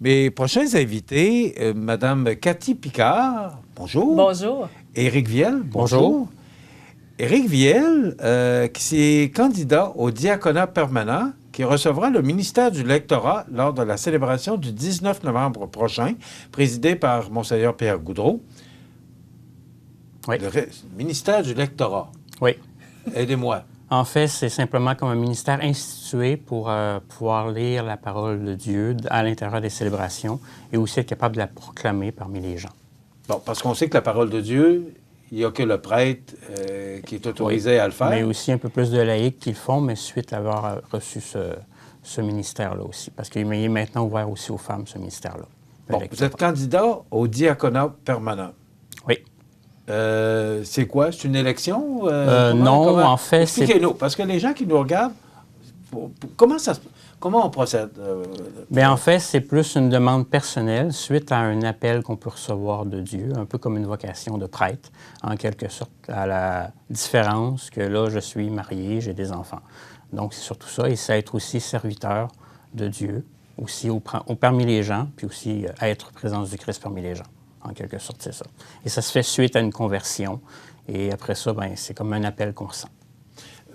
Mes prochains invités, Mme Cathy Picard, bonjour. Bonjour. Éric Viel, bonjour. Éric Viel, qui est candidat au diaconat permanent, qui recevra le ministère du lectorat lors de la célébration du 19 novembre prochain, présidée par Monseigneur Pierre Goudreau. Oui. Le ministère du lectorat. Oui. Aidez-moi. En fait, c'est simplement comme un ministère institué pour pouvoir lire la parole de Dieu à l'intérieur des célébrations et aussi être capable de la proclamer parmi les gens. Bon, parce qu'on sait que la parole de Dieu, il n'y a que le prêtre qui est autorisé à le faire. Mais aussi un peu plus de laïcs qui le font, mais suite à avoir reçu ce ministère-là aussi. Parce qu'il est maintenant ouvert aussi aux femmes, ce ministère-là. Bon, vous êtes candidat au diaconat permanent. Oui. C'est quoi? C'est une élection? Non, en fait, c'est... Expliquez-nous, parce que les gens qui nous regardent, comment on procède? Bien, en fait, c'est plus une demande personnelle suite à un appel qu'on peut recevoir de Dieu, un peu comme une vocation de prêtre, en quelque sorte, à la différence que là, je suis marié, j'ai des enfants. Donc, c'est surtout ça, et c'est être aussi serviteur de Dieu, aussi parmi les gens, puis aussi être présence du Christ parmi les gens. En quelque sorte, c'est ça. Et ça se fait suite à une conversion. Et après ça, bien, c'est comme un appel qu'on sent.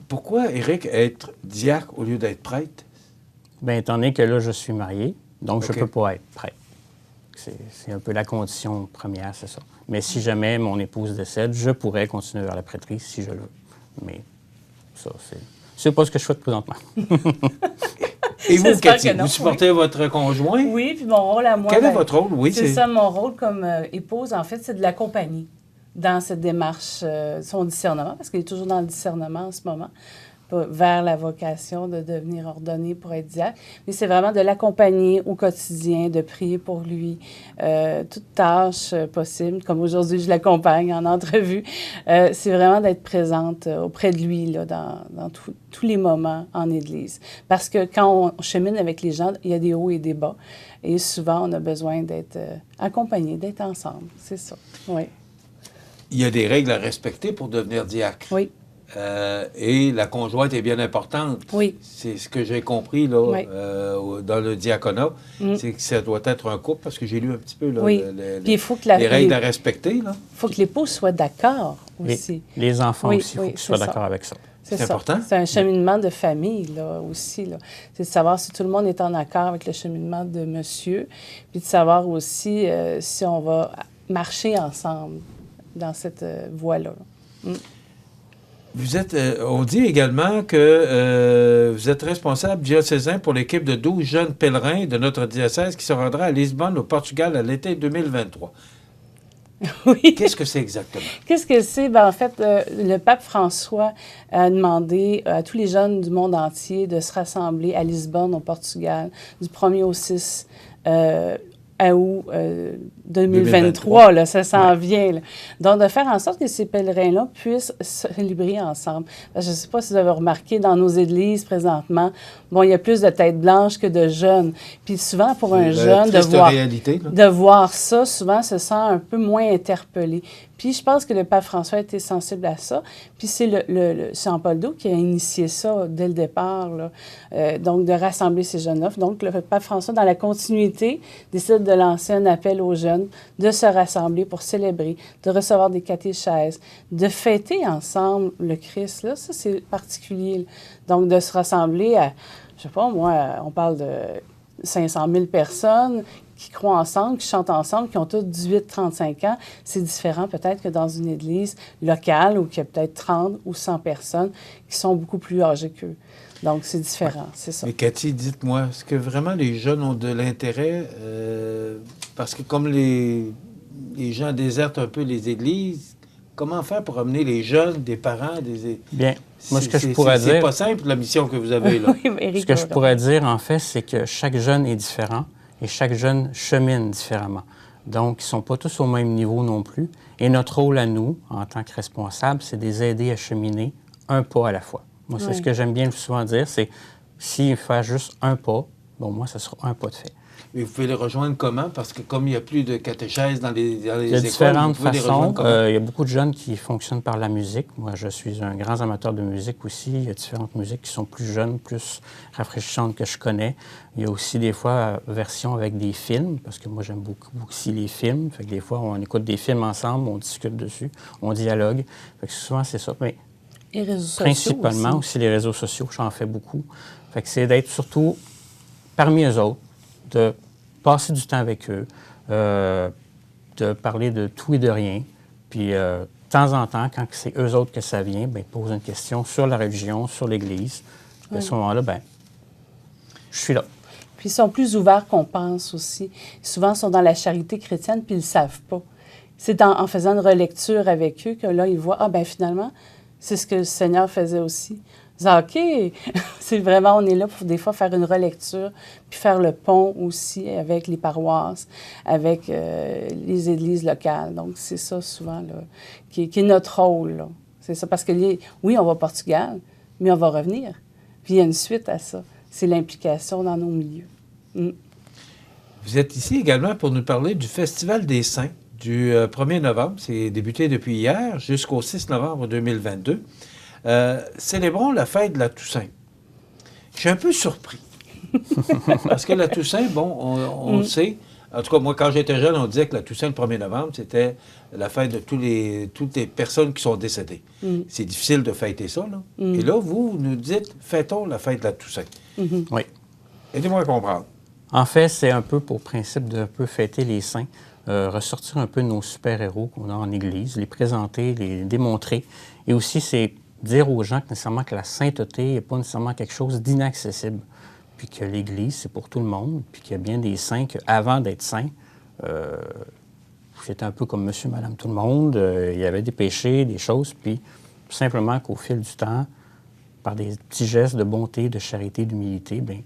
Pourquoi, Éric, être diacre au lieu d'être prêtre? Bien, étant donné que là, je suis marié, donc je ne peux pas être prêtre. C'est un peu la condition première, c'est ça. Mais si jamais mon épouse décède, je pourrais continuer vers la prêtrise si je le veux. Mais ça, c'est pas ce que je souhaite présentement. Et vous, Cathy, vous supportez votre conjoint? Oui, puis mon rôle à moi... Quel est votre rôle? Oui, c'est ça, mon rôle comme épouse, en fait, c'est de l'accompagner dans cette démarche, son discernement, parce qu'il est toujours dans le discernement en ce moment, vers la vocation de devenir ordonné pour être diacre. Mais c'est vraiment de l'accompagner au quotidien, de prier pour lui, toute tâche possible. Comme aujourd'hui, je l'accompagne en entrevue. C'est vraiment d'être présente auprès de lui là, dans tous les moments en Église. Parce que quand on chemine avec les gens, il y a des hauts et des bas. Et souvent, on a besoin d'être accompagné, d'être ensemble. C'est ça, oui. Il y a des règles à respecter pour devenir diacre. Oui. Et la conjointe est bien importante. Oui. C'est ce que j'ai compris là, oui. Dans le diaconat. C'est que ça doit être un couple, parce que j'ai lu un petit peu là, oui. les règles à respecter. Il faut que l'époux soit d'accord aussi. Les enfants aussi, il faut qu'ils soient d'accord avec ça. C'est important. C'est un cheminement de famille, là, aussi. Là. C'est de savoir si tout le monde est en accord avec le cheminement de monsieur, puis de savoir aussi si on va marcher ensemble dans cette voie-là. Vous êtes, on dit également que vous êtes responsable diocésain pour l'équipe de 12 jeunes pèlerins de notre diocèse qui se rendra à Lisbonne, au Portugal, à l'été 2023. Oui. Qu'est-ce que c'est exactement? Qu'est-ce que c'est? Bien, en fait, le pape François a demandé à tous les jeunes du monde entier de se rassembler à Lisbonne, au Portugal, du 1er au 6 août 2023, là, ça s'en vient. Là. Donc, de faire en sorte que ces pèlerins-là puissent célébrer ensemble. Je ne sais pas si vous avez remarqué, dans nos églises, présentement, bon, il y a plus de têtes blanches que de jeunes. Puis souvent, pour un jeune, de voir ça, souvent, se sent un peu moins interpellé. Puis je pense que le pape François a été sensible à ça. Puis c'est le Jean-Paul II qui a initié ça dès le départ, là. Donc de rassembler ces jeunes-là. Donc le pape François, dans la continuité, décide de lancer un appel aux jeunes de se rassembler pour célébrer, de recevoir des catéchèses, de fêter ensemble le Christ. Là, ça, c'est particulier. Là. Donc de se rassembler à, je sais pas moi, on parle de 500 000 personnes qui croient ensemble, qui chantent ensemble, qui ont tous 18-35 ans. C'est différent peut-être que dans une église locale où il y a peut-être 30 ou 100 personnes qui sont beaucoup plus âgées qu'eux. Donc, c'est différent, c'est ça. Mais Cathy, dites-moi, est-ce que vraiment les jeunes ont de l'intérêt? Parce que comme les gens désertent un peu les églises, comment faire pour amener les jeunes, des parents, des... Bien, moi, ce que je pourrais dire... C'est pas simple, la mission que vous avez là. Oui, Éric, ce que je pourrais dire, en fait, c'est que chaque jeune est différent. Et chaque jeune chemine différemment. Donc, ils ne sont pas tous au même niveau non plus. Et notre rôle à nous, en tant que responsables, c'est de les aider à cheminer un pas à la fois. Moi, c'est ce que j'aime bien souvent dire, c'est s'il fait juste un pas, bon, moi, ce sera un pas de fait. Mais vous pouvez les rejoindre comment? Parce que comme il n'y a plus de catéchèse dans les écoles, il y a différentes vous pouvez les façons. rejoindre comment? Il y a beaucoup de jeunes qui fonctionnent par la musique. Moi, je suis un grand amateur de musique aussi. Il y a différentes musiques qui sont plus jeunes, plus rafraîchissantes que je connais. Il y a aussi des fois versions avec des films, parce que moi, j'aime beaucoup aussi les films. Fait que des fois, on écoute des films ensemble, on discute dessus, on dialogue. Fait que souvent, c'est ça. Mais les réseaux sociaux principalement aussi les réseaux sociaux, j'en fais beaucoup. Fait que c'est d'être surtout parmi eux autres, de passer du temps avec eux, de parler de tout et de rien. Puis, de temps en temps, quand c'est eux autres que ça vient, bien, ils posent une question sur la religion, sur l'Église. Puis à ce moment-là, bien, je suis là. Puis ils sont plus ouverts qu'on pense aussi. Souvent, ils sont dans la charité chrétienne, puis ils ne le savent pas. C'est en faisant une relecture avec eux que là, ils voient, ah ben finalement, c'est ce que le Seigneur faisait aussi. Ils disent, OK, c'est vraiment, on est là pour des fois faire une relecture, puis faire le pont aussi avec les paroisses, avec les églises locales. Donc, c'est ça souvent là, qui est notre rôle. Là. C'est ça, parce que oui, on va au Portugal, mais on va revenir. Puis il y a une suite à ça. C'est l'implication dans nos milieux. Mm. Vous êtes ici également pour nous parler du Festival des Saints du 1er novembre. C'est débuté depuis hier jusqu'au 6 novembre 2022. Célébrons la fête de la Toussaint. Je suis un peu surpris. Parce que la Toussaint, bon, on le sait. En tout cas, moi, quand j'étais jeune, on disait que la Toussaint, le 1er novembre, c'était la fête de toutes les personnes qui sont décédées. C'est difficile de fêter ça, là. Et là, vous nous dites, fêtons la fête de la Toussaint. Oui. Aidez-moi à comprendre. En fait, c'est un peu pour principe de un peu fêter les saints, ressortir un peu nos super-héros qu'on a en Église, les présenter, les démontrer. Et aussi, c'est dire aux gens que nécessairement que la sainteté n'est pas nécessairement quelque chose d'inaccessible, puis que l'Église, c'est pour tout le monde, puis qu'il y a bien des saints qu'avant d'être saints, c'était un peu comme monsieur, madame, tout le monde. Il y avait des péchés, des choses, puis simplement qu'au fil du temps, par des petits gestes de bonté, de charité, d'humilité, bien,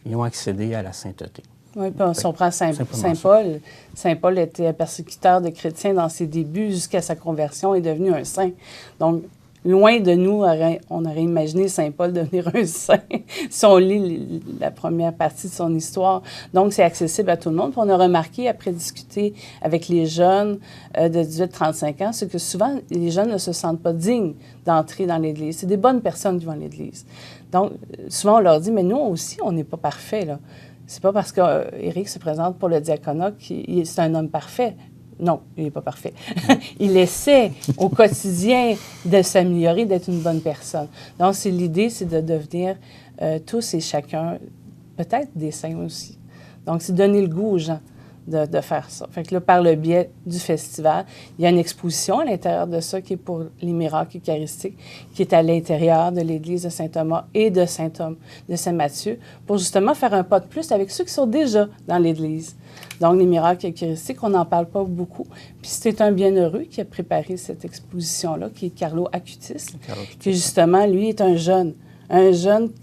ils ont accédé à la sainteté. Oui, puis si on prend Saint Paul, Saint Paul était un persécuteur de chrétiens dans ses débuts jusqu'à sa conversion et est devenu un saint. Donc, loin de nous, on aurait imaginé Saint Paul devenir un saint si on lit la première partie de son histoire. Donc, c'est accessible à tout le monde. Puis on a remarqué, après discuter avec les jeunes de 18-35 ans, c'est que souvent, les jeunes ne se sentent pas dignes d'entrer dans l'Église. C'est des bonnes personnes qui vont à l'Église. Donc, souvent, on leur dit, mais nous aussi, on n'est pas parfaits, là. C'est pas parce qu'Éric se présente pour le diaconat qu'il c'est un homme parfait. Non, il n'est pas parfait. Il essaie au quotidien de s'améliorer, d'être une bonne personne. Donc, l'idée, c'est de devenir tous et chacun, peut-être des saints aussi. Donc, c'est donner le goût aux gens de faire ça. Fait que là, par le biais du festival, il y a une exposition à l'intérieur de ça qui est pour les miracles eucharistiques, qui est à l'intérieur de l'église de Saint-Thomas et de Saint-Matthieu, pour justement faire un pas de plus avec ceux qui sont déjà dans l'église. Donc, les miracles eucharistiques, on n'en parle pas beaucoup. Puis c'est un bienheureux qui a préparé cette exposition-là, qui est Carlo Acutis, qui justement, lui, est un jeune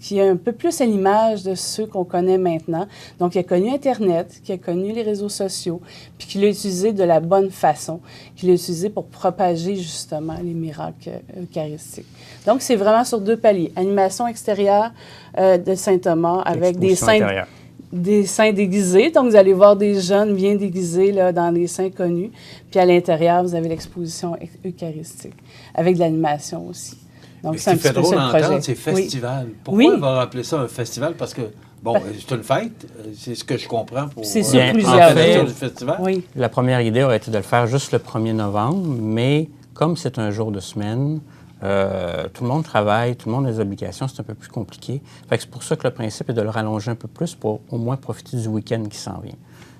qui est un peu plus à l'image de ceux qu'on connaît maintenant. Donc, il a connu Internet, qui a connu les réseaux sociaux, puis qui l'a utilisé de la bonne façon, qui l'a utilisé pour propager justement les miracles eucharistiques. Donc, c'est vraiment sur deux paliers. Animation extérieure de Saint-Thomas avec des saints déguisés. Donc, vous allez voir des jeunes bien déguisés là, dans les saints connus. Puis à l'intérieur, vous avez l'exposition eucharistique avec de l'animation aussi. Donc, mais ce qui fait drôle d'entendre, c'est festival. Oui. Pourquoi on va appeler ça un festival? Parce que, bon, c'est une fête, c'est ce que je comprends pour c'est sur plusieurs du festival. Oui. La première idée aurait été de le faire juste le 1er novembre, mais comme c'est un jour de semaine, tout le monde travaille, tout le monde a des obligations, c'est un peu plus compliqué. Fait que c'est pour ça que le principe est de le rallonger un peu plus pour au moins profiter du week-end qui s'en vient.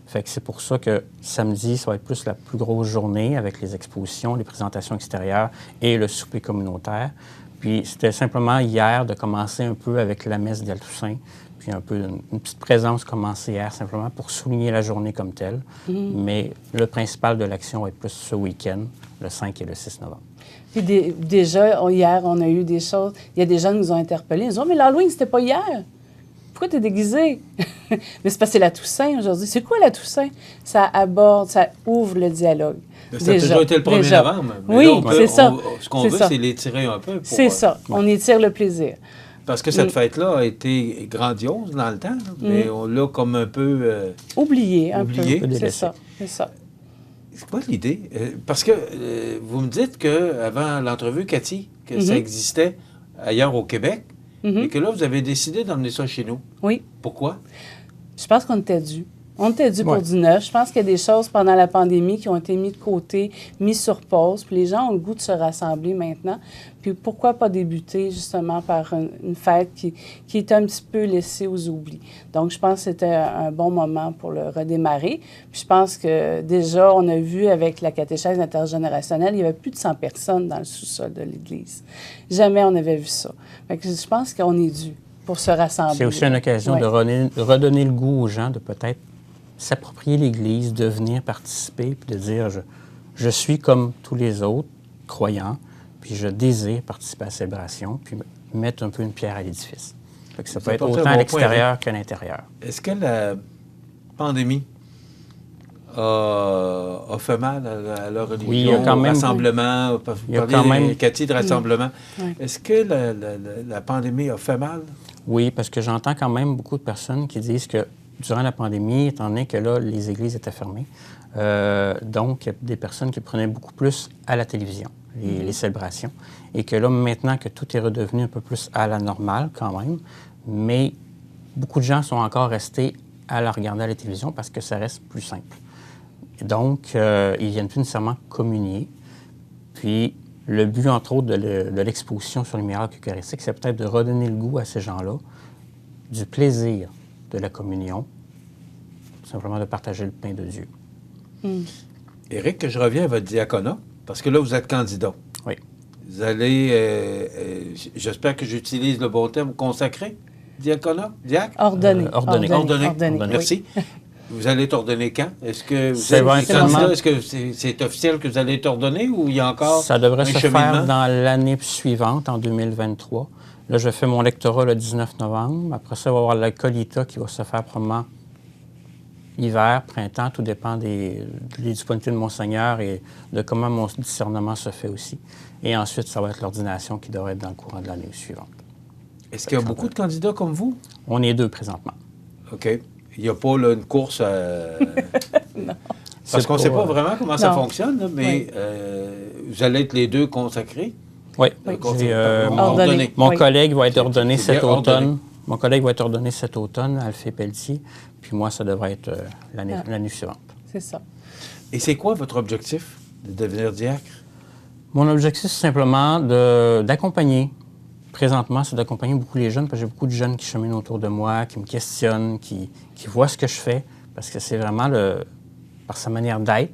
Fait que c'est pour ça que samedi, ça va être plus la plus grosse journée avec les expositions, les présentations extérieures et le souper communautaire. Puis c'était simplement hier de commencer un peu avec la messe d'El Toussaint, puis un peu une petite présence commencée hier simplement pour souligner la journée comme telle. Mais le principal de l'action va être plus ce week-end, le 5 et le 6 novembre. Puis déjà, hier, on a eu des choses. Il y a des gens qui nous ont interpellés. Ils nous ont dit, mais l'Halloween, c'était pas hier. Pourquoi tu es déguisé? Mais c'est parce que c'est la Toussaint aujourd'hui. C'est quoi la Toussaint? Ça aborde, ça ouvre le dialogue. Ça a toujours été le 1er novembre. Mais oui, c'est ça. Ce qu'on veut, c'est l'étirer un peu. C'est ça. On étire le plaisir. Parce que cette fête-là a été grandiose dans le temps, là, mais on l'a comme un peu... oublié un oublié. peu. C'est ça. C'est quoi l'idée? Parce que vous me dites qu'avant l'entrevue, Cathy, que ça existait ailleurs au Québec, et que là, vous avez décidé d'emmener ça chez nous. Oui. Pourquoi? Je pense qu'on était dû. On était dû pour du neuf. Je pense qu'il y a des choses pendant la pandémie qui ont été mises de côté, mises sur pause, puis les gens ont le goût de se rassembler maintenant. Puis pourquoi pas débuter justement par une fête qui est un petit peu laissée aux oublis. Donc, je pense que c'était un bon moment pour le redémarrer. Puis je pense que déjà, on a vu avec la catéchèse intergénérationnelle, il y avait plus de 100 personnes dans le sous-sol de l'Église. Jamais on avait vu ça. Fait que je pense qu'on est dû pour se rassembler. C'est aussi une occasion de redonner le goût aux gens de peut-être s'approprier l'Église, de venir participer, puis de dire je suis comme tous les autres croyants, puis je désire participer à la célébration, puis mettre un peu une pierre à l'édifice. Ça peut être autant à l'extérieur qu'à l'intérieur. Est-ce que la pandémie a fait mal à la religion, oui, il y a quand même, rassemblement? Il y a quand même, Cathy, de rassemblement. Est-ce que la pandémie a fait mal? Oui, parce que j'entends quand même beaucoup de personnes qui disent que durant la pandémie, étant donné que là, les églises étaient fermées, donc il y a des personnes qui prenaient beaucoup plus à la télévision, les célébrations, et que là, maintenant que tout est redevenu un peu plus à la normale quand même, mais beaucoup de gens sont encore restés à la regarder à la télévision parce que ça reste plus simple. Et donc, ils ne viennent plus nécessairement communier. Puis, le but, entre autres, de l'exposition sur les miracles eucharistiques, c'est peut-être de redonner le goût à ces gens-là du plaisir de la communion, simplement de partager le pain de Dieu. Éric, que je reviens à votre diaconat, parce que là, vous êtes candidat. Oui. Vous allez, j'espère que j'utilise le bon terme, consacré, diaconat, diacre? Ordonné. Ordonné. Merci. Oui. Vous allez être ordonné quand? Est-ce que c'est officiel que vous allez être ordonné ou il y a encore ça devrait se cheminement? Faire dans l'année suivante, en 2023. Là, je fais mon lectorat le 19 novembre. Après ça, il va y avoir la colita qui va se faire probablement hiver, printemps. Tout dépend des disponibilités de Monseigneur et de comment mon discernement se fait aussi. Et ensuite, ça va être l'ordination qui devrait être dans le courant de l'année suivante. Est-ce qu'il y a beaucoup de candidats comme vous? On est 2 présentement. OK. Il n'y a pas là, une course Non. Parce qu'on ne sait pas vraiment comment ça fonctionne, là, mais vous allez être les 2 consacrés? Oui. Ordonné. Mon collègue va être ordonné cet automne. Mon collègue va être ordonné cet automne, Alphée Pelletier. Puis moi, ça devrait être l'année suivante. C'est ça. Et c'est quoi votre objectif de devenir diacre? Mon objectif, c'est simplement d'accompagner. Présentement, c'est d'accompagner beaucoup les jeunes, parce que j'ai beaucoup de jeunes qui cheminent autour de moi, qui me questionnent, qui voient ce que je fais, parce que c'est vraiment par sa manière d'être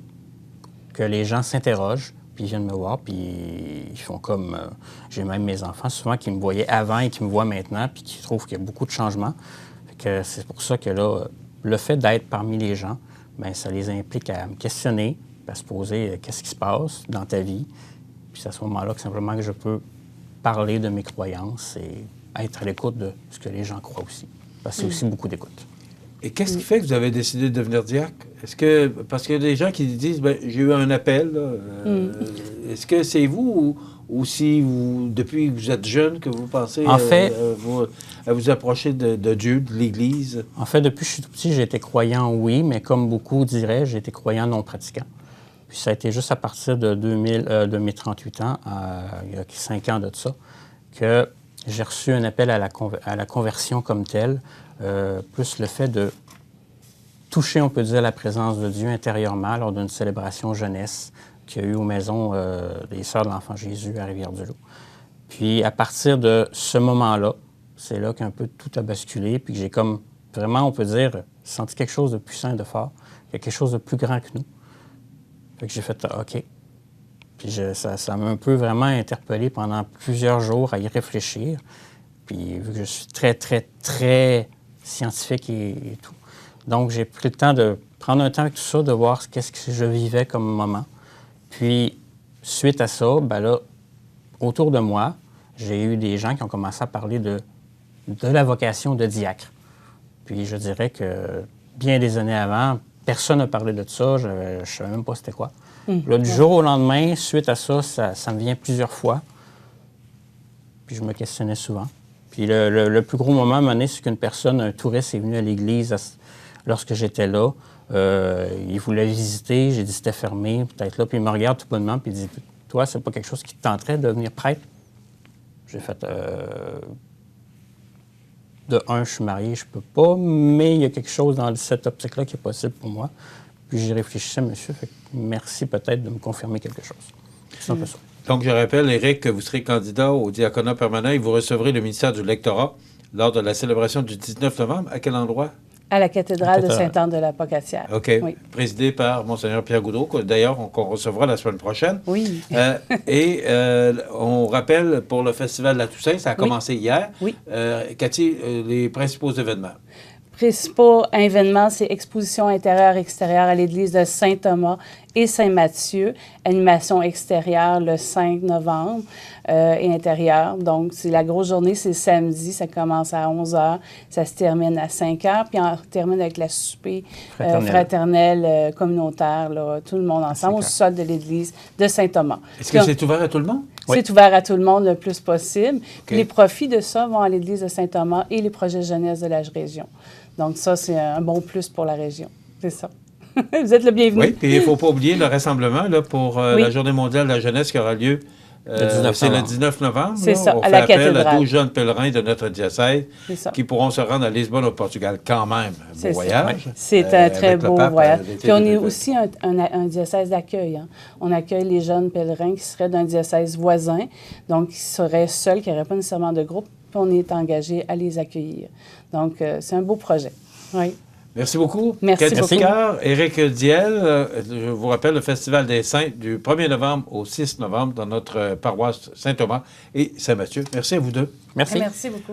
que les gens s'interrogent, puis ils viennent me voir, puis ils font comme... j'ai même mes enfants, souvent, qui me voyaient avant et qui me voient maintenant, puis qui trouvent qu'il y a beaucoup de changements. Fait que c'est pour ça que là, le fait d'être parmi les gens, bien, ça les implique à me questionner, à se poser qu'est-ce qui se passe dans ta vie. Puis c'est à ce moment-là que simplement que je peux parler de mes croyances et être à l'écoute de ce que les gens croient aussi. Parce que c'est aussi beaucoup d'écoute. Et qu'est-ce qui fait que vous avez décidé de devenir diacre? Parce qu'il y a des gens qui disent, ben, j'ai eu un appel. Est-ce que c'est vous ou si depuis que vous êtes jeune, que vous pensez en fait, à vous approcher de Dieu, de l'Église? En fait, depuis que je suis tout petit, j'ai été croyant, oui, mais comme beaucoup diraient, j'ai été croyant non pratiquant. Puis ça a été juste à partir de mes 38 ans, il y a 5 ans de ça, que j'ai reçu un appel à la conversion comme telle, plus le fait de toucher, on peut dire, la présence de Dieu intérieurement lors d'une célébration jeunesse qu'il y a eu aux maisons des Sœurs de l'Enfant Jésus à Rivière-du-Loup. Puis à partir de ce moment-là, c'est là qu'un peu tout a basculé, puis que j'ai comme vraiment, on peut dire, senti quelque chose de puissant et de fort, quelque chose de plus grand que nous. Fait que j'ai fait OK. Puis ça m'a un peu vraiment interpellé pendant plusieurs jours à y réfléchir. Puis vu que je suis très, très, très scientifique et tout. Donc, j'ai pris le temps de prendre un temps avec tout ça, de voir qu'est-ce que je vivais comme moment. Puis, suite à ça, ben là, autour de moi, j'ai eu des gens qui ont commencé à parler de la vocation de diacre. Puis, je dirais que bien des années avant, personne n'a parlé de ça, je ne savais même pas c'était quoi. Là, du jour au lendemain, suite à ça, ça me vient plusieurs fois. Puis, je me questionnais souvent. Puis le plus gros moment à un moment donné, c'est qu'une personne, un touriste, est venu à l'église lorsque j'étais là. Il voulait visiter. J'ai dit c'était fermé, peut-être là. Puis il me regarde tout bonnement, puis il dit « Toi, c'est pas quelque chose qui te tenterait de devenir prêtre? » J'ai fait de un, je suis marié, je peux pas, mais il y a quelque chose dans cette optique-là qui est possible pour moi. Puis j'y réfléchissais, monsieur, fait que merci peut-être de me confirmer quelque chose. C'est un peu ça. Donc, je rappelle, Éric, que vous serez candidat au diaconat permanent et vous recevrez le ministère du lectorat lors de la célébration du 19 novembre. À quel endroit? À la cathédrale de Sainte-Anne-de-la-Pocatière. OK. Oui. Présidé par Monseigneur Pierre Goudreau, d'ailleurs, qu'on recevra la semaine prochaine. Oui. On rappelle, pour le Festival de la Toussaint, ça a commencé hier. Oui. Cathy, les principaux événements? Principaux événements, c'est exposition intérieure-extérieure à l'église de Saint-Thomas et Saint-Mathieu, animation extérieure le 5 novembre et intérieure. Donc, c'est la grosse journée, c'est samedi, ça commence à 11 h, ça se termine à 5 h, puis on termine avec la souper fraternelle communautaire, là, tout le monde ensemble, au sol de l'église de Saint-Thomas. Est-ce que c'est ouvert à tout le monde? C'est ouvert à tout le monde le plus possible. Okay. Les profits de ça vont à l'église de Saint-Thomas et les projets jeunesse de la région. Donc ça, c'est un bon plus pour la région. C'est ça. Vous êtes le bienvenu. Oui, puis il ne faut pas oublier le rassemblement là, pour la Journée mondiale de la jeunesse qui aura lieu. C'est le 19 novembre. C'est ça, on à fait la appel cathédrale. à 12 jeunes pèlerins de notre diocèse qui pourront se rendre à Lisbonne, au Portugal, quand même. Un beau voyage. C'est un très beau voyage. Puis on est aussi un diocèse d'accueil. Hein. On accueille les jeunes pèlerins qui seraient d'un diocèse voisin, donc qui seraient seuls, qui n'auraient pas nécessairement de groupe, puis on est engagé à les accueillir. Donc, c'est un beau projet. Oui. Merci beaucoup. Merci beaucoup. Éric Diel, je vous rappelle le Festival des Saints du 1er novembre au 6 novembre dans notre paroisse Saint-Thomas et Saint-Mathieu. Merci à vous deux. Merci. Merci beaucoup.